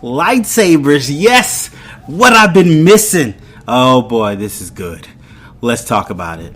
Lightsabers, yes! What I've been missing. Oh boy, this is good. Let's talk about it.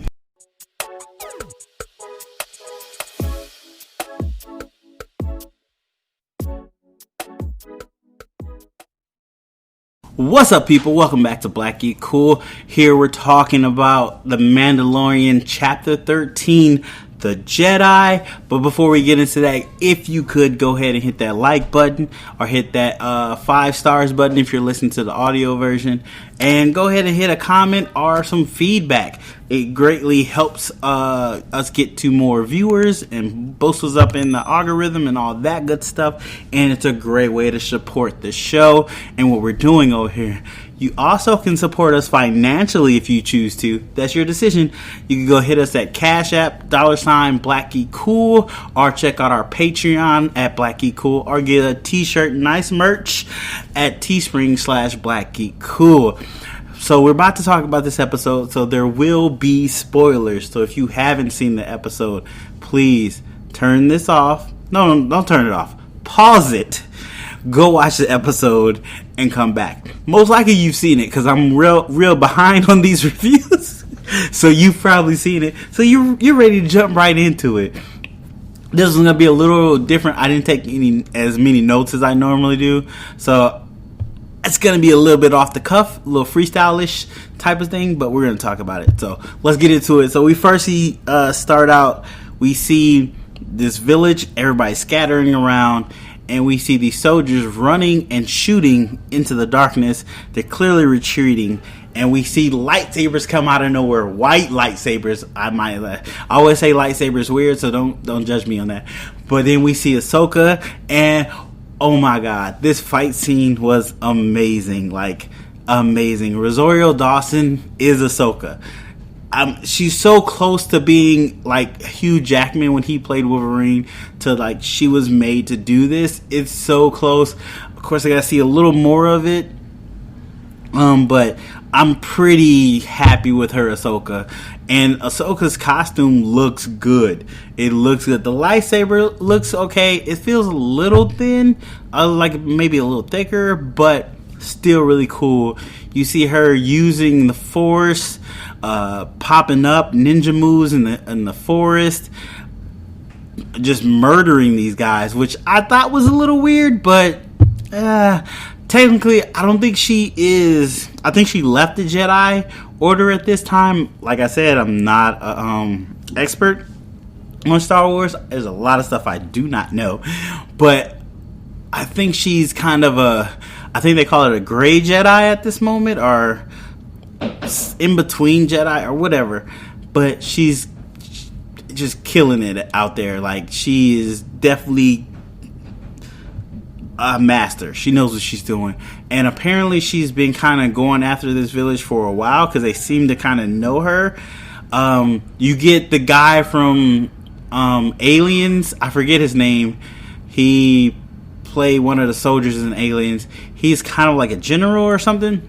What's up, people? Welcome back to Black Geek Cool. Here we're talking about the Mandalorian Chapter 13, The Jedi. But before we get into that, if you could go ahead and hit that like button or hit that 5 stars button if you're listening to the audio version, and go ahead and hit a comment or some feedback. It greatly helps us get to more viewers and boosts us up in the algorithm and all that good stuff. And it's a great way to support the show and what we're doing over here. You also can support us financially if you choose to. That's your decision. You can go hit us at Cash App, $ Black Geek Cool, or check out our Patreon at Black Geek Cool, or get a t-shirt, nice merch at Teespring/Black Geek Cool. So we're about to talk about this episode, so there will be spoilers. So if you haven't seen the episode, please turn this off. No, don't turn it off. Pause it. Go watch the episode and come back. Most likely you've seen it because I'm real behind on these reviews. So you've probably seen it. So you're ready to jump right into it. This is gonna be a little different. I didn't take as many notes as I normally do, so it's going to be a little bit off the cuff, a little freestyle-ish type of thing, but we're going to talk about it. So let's get into it. So we first start out, we see this village, everybody scattering around, and we see these soldiers running and shooting into the darkness. They're clearly retreating, and we see lightsabers come out of nowhere, white lightsabers. I always say lightsabers weird, so don't judge me on that. But then we see Ahsoka, and oh my god, this fight scene was amazing. Like, amazing. Rosario Dawson is Ahsoka. She's so close to being like Hugh Jackman when he played Wolverine, to like she was made to do this. It's so close. Of course, I gotta see a little more of it. But I'm pretty happy with her Ahsoka. And Ahsoka's costume looks good. It looks good. The lightsaber looks okay. It feels a little thin, like maybe a little thicker, but still really cool. You see her using the Force, popping up ninja moves in the forest, just murdering these guys, which I thought was a little weird, but technically, I don't think she is. I think she left the Jedi Order at this time. Like I said, I'm not an expert on Star Wars. There's a lot of stuff I do not know. But I think she's kind of I think they call it a gray Jedi at this moment, or in between Jedi, or whatever. But she's just killing it out there. Like, she is definitely a master. She knows what she's doing, and apparently she's been kind of going after this village for a while because they seem to kind of know her. You get the guy from Aliens, I forget his name. He played one of the soldiers in Aliens. He's kind of like a general or something,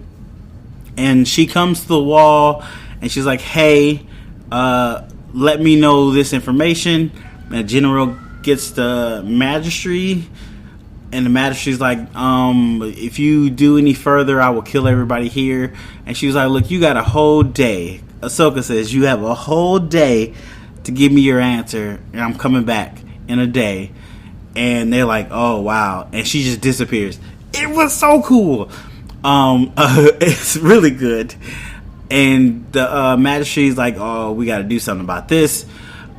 and she comes to the wall and she's like, hey, let me know this information. And the general gets the magistrate, and the magistrate's like, if you do any further, I will kill everybody here. And she was like, look, you got a whole day. Ahsoka says, you have a whole day to give me your answer, and I'm coming back in a day. And they're like, oh, wow. And she just disappears. It was so cool. It's really good. And the magistrate's like, oh, we got to do something about this.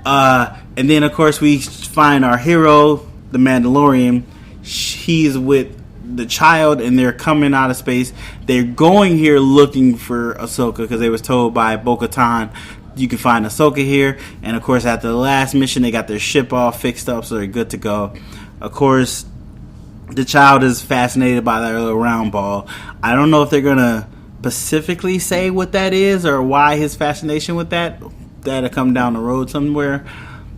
And then, of course, we find our hero, the Mandalorian. He's with the child, and they're coming out of space. They're going here looking for Ahsoka because they was told by Bo-Katan, you can find Ahsoka here. And of course, after the last mission, they got their ship all fixed up, so they're good to go. Of course, the child is fascinated by that little round ball. I don't know if they're gonna specifically say what that is or why his fascination with that. That'll come down the road somewhere.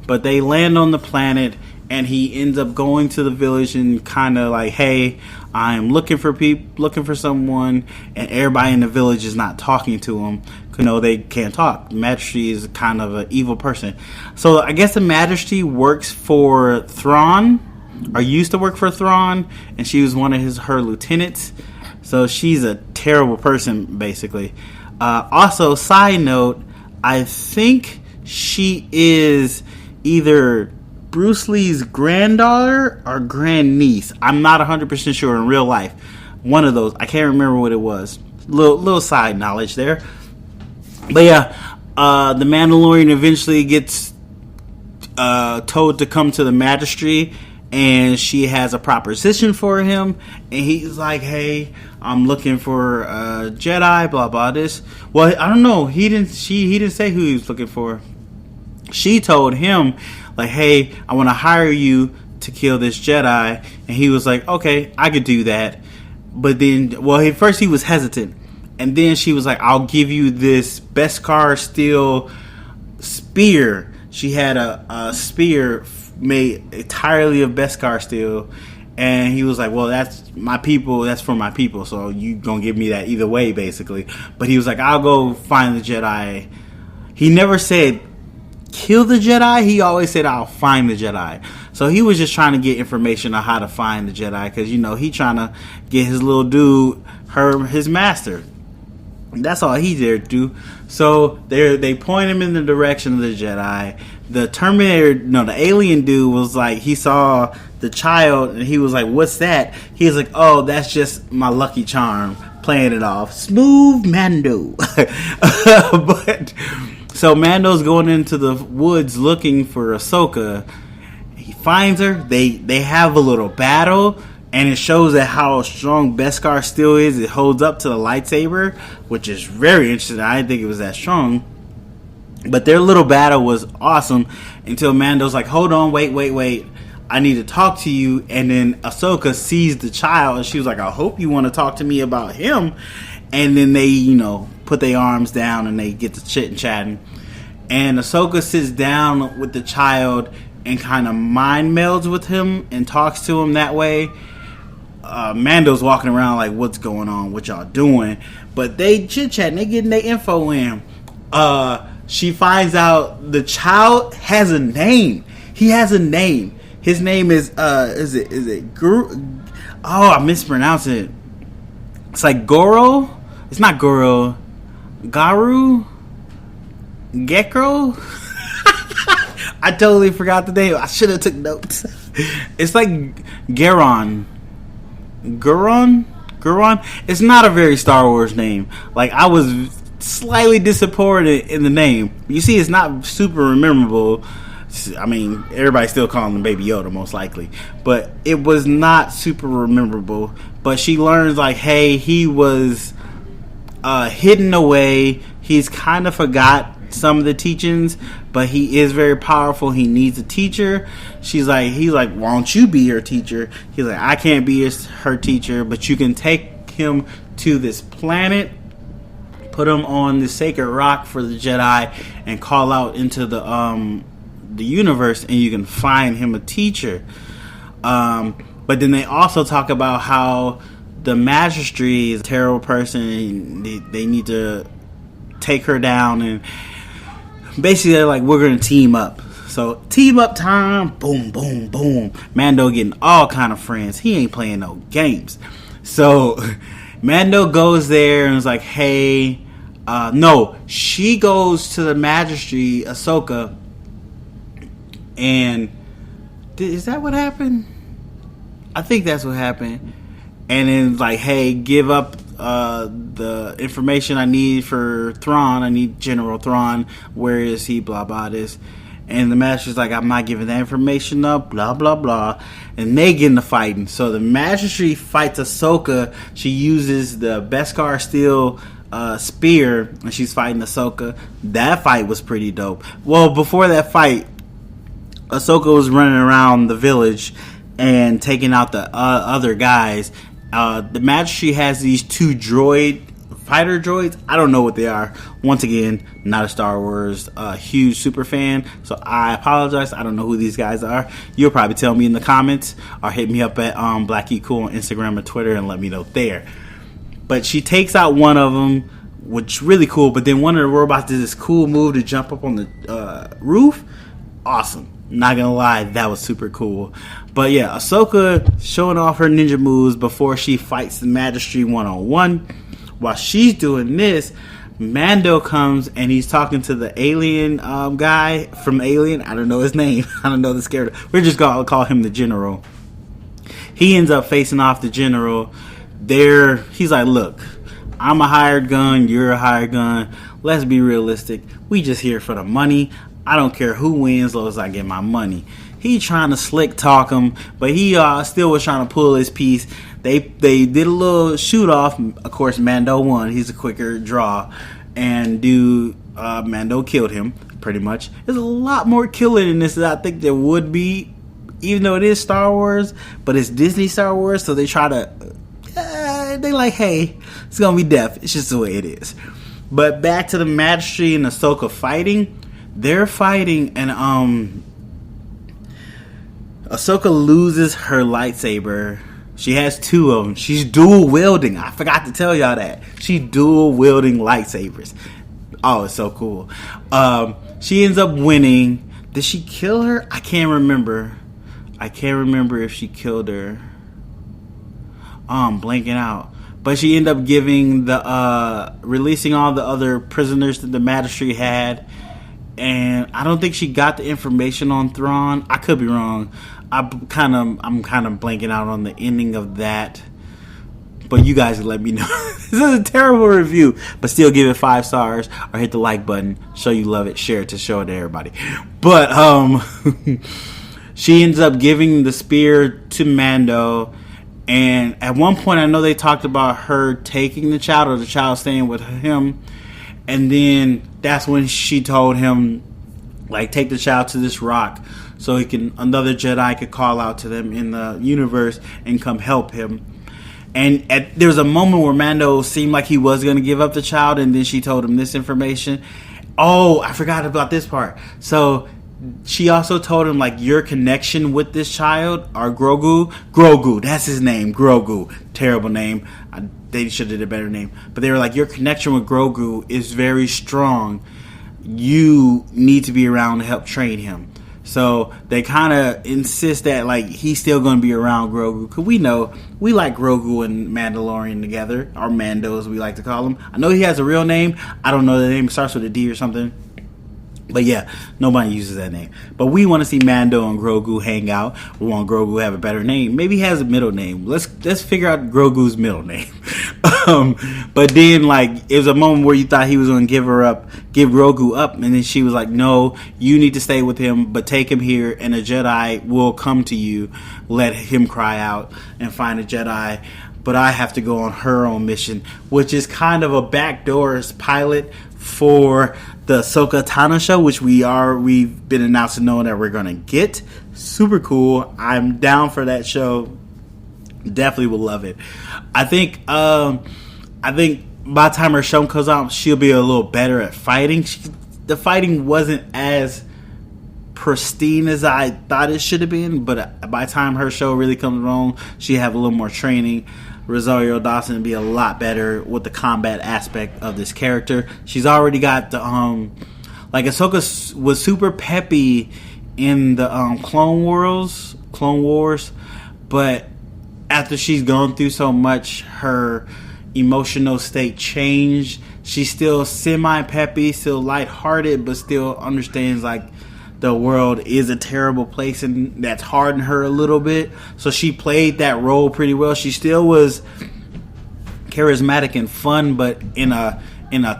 But they land on the planet, and he ends up going to the village and kind of like, hey, I'm looking for someone, and everybody in the village is not talking to him. You know, they can't talk. The Majesty is kind of an evil person. So I guess the Majesty works for Thrawn, or used to work for Thrawn, and she was one of her lieutenants. So she's a terrible person, basically. Also, side note, I think she is either Bruce Lee's granddaughter or grandniece. I'm not 100% sure in real life. One of those. I can't remember what it was. Little side knowledge there. But yeah, the Mandalorian eventually gets told to come to the magistrate, and she has a proposition for him, and he's like, hey, I'm looking for a Jedi, blah blah this. Well, I don't know, he didn't say who he was looking for. She told him, like, hey, I want to hire you to kill this Jedi, and he was like, okay, I could do that. But then, well, at first he was hesitant, and then she was like, I'll give you this Beskar steel spear. She had a spear made entirely of Beskar steel, and he was like, well, that's my people, that's for my people, so you gonna give me that either way, basically. But he was like, I'll go find the Jedi. He never said kill the Jedi, he always said I'll find the Jedi. So he was just trying to get information on how to find the Jedi, because he trying to get his little dude his master. That's all he dared to do. So they point him in the direction of the Jedi. The alien dude was like, he saw the child and he was like, what's that? He was like, oh, that's just my lucky charm, playing it off. Smooth Mando. But so Mando's going into the woods looking for Ahsoka. He finds her. They have a little battle, and it shows that how strong Beskar steel is. It holds up to the lightsaber, which is very interesting. I didn't think it was that strong. But their little battle was awesome until Mando's like, hold on, wait. I need to talk to you. And then Ahsoka sees the child, and she was like, I hope you want to talk to me about him. And then they, put their arms down and they get to chit and chatting. And Ahsoka sits down with the child and kind of mind melds with him and talks to him that way. Mando's walking around like, what's going on? What y'all doing? But they chit chatting, they getting their info in. She finds out the child has a name. He has a name. His name is it Guru? Oh, I mispronounced it. It's like Goro. It's not Goro. Garu? Gekro? I totally forgot the name. I should have took notes. It's like Garon. It's not a very Star Wars name. Like, I was slightly disappointed in the name. You see, it's not super memorable. I mean, everybody's still calling him Baby Yoda, most likely. But it was not super memorable. But she learns, like, hey, he was hidden away. He's kind of forgot some of the teachings, but he is very powerful. He needs a teacher. He's like, why don't you be your teacher? He's like, I can't be her teacher, but you can take him to this planet, put him on the sacred rock for the Jedi, and call out into the universe, and you can find him a teacher. But then they also talk about how the magistrate is a terrible person, and they need to take her down, and basically they're like, we're gonna team up. So team up time. Boom, boom, boom. Mando getting all kind of friends. He ain't playing no games. So Mando goes there and is like, hey, no, she goes to the magistrate, Ahsoka, and is that what happened? I think that's what happened. And then like, hey, give up the information I need for Thrawn. I need General Thrawn. Where is he? Blah blah this. And the master's like, I'm not giving that information up. Blah blah blah. And they get into fighting. So the magistrate fights Ahsoka. She uses the Beskar steel spear, and she's fighting Ahsoka. That fight was pretty dope. Well, before that fight, Ahsoka was running around the village and taking out the other guys. The magistrate has these two fighter droids. I don't know what they are. Once again, not a Star Wars huge super fan, so I apologize. I don't know who these guys are. You'll probably tell me in the comments, or hit me up at BlackieCool on Instagram or Twitter and let me know there. But she takes out one of them, which is really cool. But then one of the robots did this cool move to jump up on the roof. Awesome. Not gonna lie, that was super cool. But yeah, Ahsoka showing off her ninja moves before she fights the magistrate one-on-one. While she's doing this, Mando comes and he's talking to the alien guy from Alien. I don't know his name. I don't know the character. We're just gonna call him the General. He ends up facing off the General. He's like, look, I'm a hired gun, you're a hired gun. Let's be realistic. We just here for the money. I don't care who wins as long as I get my money. He trying to slick talk him, but he still was trying to pull his piece. They did a little shoot off. Of course, Mando won. He's a quicker draw, and Mando killed him pretty much. There's a lot more killing in this than I think there would be, even though it is Star Wars, but it's Disney Star Wars, so they try to. They like, hey, it's gonna be death. It's just the way it is. But back to the Magistrate and Ahsoka fighting. They're fighting, and Ahsoka loses her lightsaber. She has two of them. She's dual wielding. I forgot to tell y'all that. She's dual wielding lightsabers. Oh, it's so cool. She ends up winning. Did she kill her? I can't remember. I can't remember if she killed her. I'm blanking out. But she ended up giving releasing all the other prisoners that the magistrate had. And I don't think she got the information on Thrawn. I could be wrong. I'm kind of blanking out on the ending of that. But you guys let me know. This is a terrible review, but still give it 5 stars or hit the like button. Show you love it. Share it to show it to everybody. But she ends up giving the spear to Mando. And at one point, I know they talked about her taking the child or the child staying with him. And then that's when she told him, like, take the child to this rock so another Jedi could call out to them in the universe and come help him. And there was a moment where Mando seemed like he was going to give up the child, and then she told him this information. Oh, I forgot about this part. So she also told him, like, your connection with this child, or Grogu, that's his name, Grogu. Terrible name. They should have did a better name. But they were like, your connection with Grogu is very strong. You need to be around to help train him. So they kind of insist that, like, he's still going to be around Grogu. Because we know, we like Grogu and Mandalorian together. Or Mando, as we like to call him. I know he has a real name. I don't know the name. It starts with a D or something. But yeah, nobody uses that name. But we want to see Mando and Grogu hang out. We want Grogu to have a better name. Maybe he has a middle name. Let's figure out Grogu's middle name. But then, like, it was a moment where you thought he was going to give Grogu up, and then she was like, no, you need to stay with him, but take him here, and a Jedi will come to you. Let him cry out and find a Jedi. But I have to go on her own mission, which is kind of a backdoors pilot for the Ahsoka Tano show, which we've been announced to know that we're gonna get. Super cool. I'm down for that show. Definitely will love it. I think by the time her show comes out, she'll be a little better at fighting. The fighting wasn't as pristine as I thought it should have been, but by the time her show really comes along, she'll have a little more training. Rosario Dawson will be a lot better with the combat aspect of this character. She's already got the Ahsoka was super peppy in the Clone Wars, but after she's gone through so much, her emotional state changed. She's still semi-peppy, still lighthearted, but still understands, like, the world is a terrible place, and that's hardened her a little bit. So she played that role pretty well. She still was charismatic and fun, but in a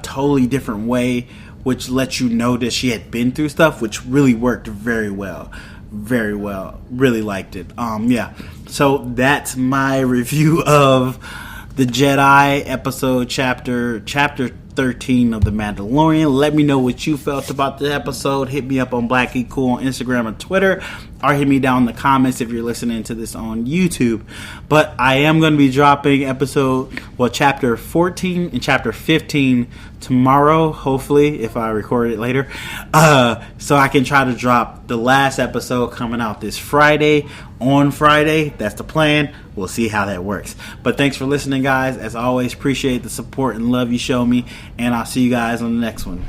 totally different way, which lets you know that she had been through stuff, which really worked very well. Very well. Really liked it. Yeah. So that's my review of the Jedi episode chapter 13 of The Mandalorian. Let me know what you felt about the episode. Hit me up on Black Geek Cool on Instagram and Twitter, or hit me down in the comments if you're listening to this on YouTube. But I am going to be dropping chapter 14 and chapter 15 tomorrow, hopefully, if I record it later, so I can try to drop the last episode coming out this Friday. On Friday, that's the plan. We'll see how that works. But thanks for listening, guys. As always, appreciate the support and love you show me, and I'll see you guys on the next one.